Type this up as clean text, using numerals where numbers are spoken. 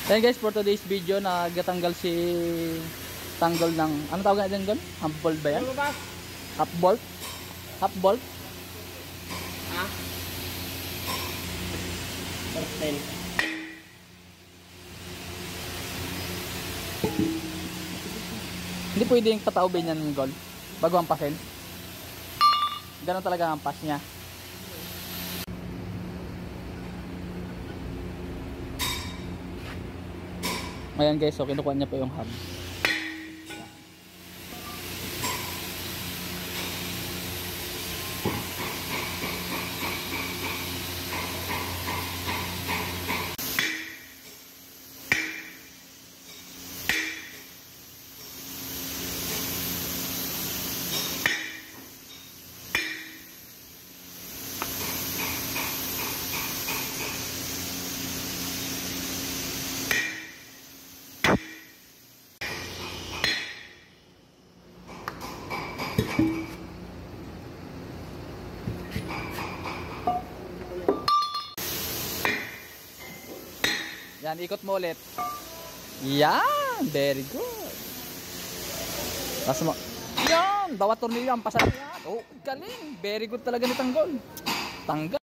Ayan guys, for today's video, nagatanggal si tanggol ng, ano tawag natin doon? Half bolt ba yan? Half bolt? Half bolt? Ha? Perfect. Hindi pwedeng pataubin yan ng gold bago ampasin. Ganun talaga ang ampas niya. Ayan guys, so kinukuha niya pa yung hub. Yan, ikot mo ulit. Yan, very good. Tapos mo. Yan, bawat tornilyo ang pasal yan. Oh, galing. Very good talaga ni tanggol. Tanggal.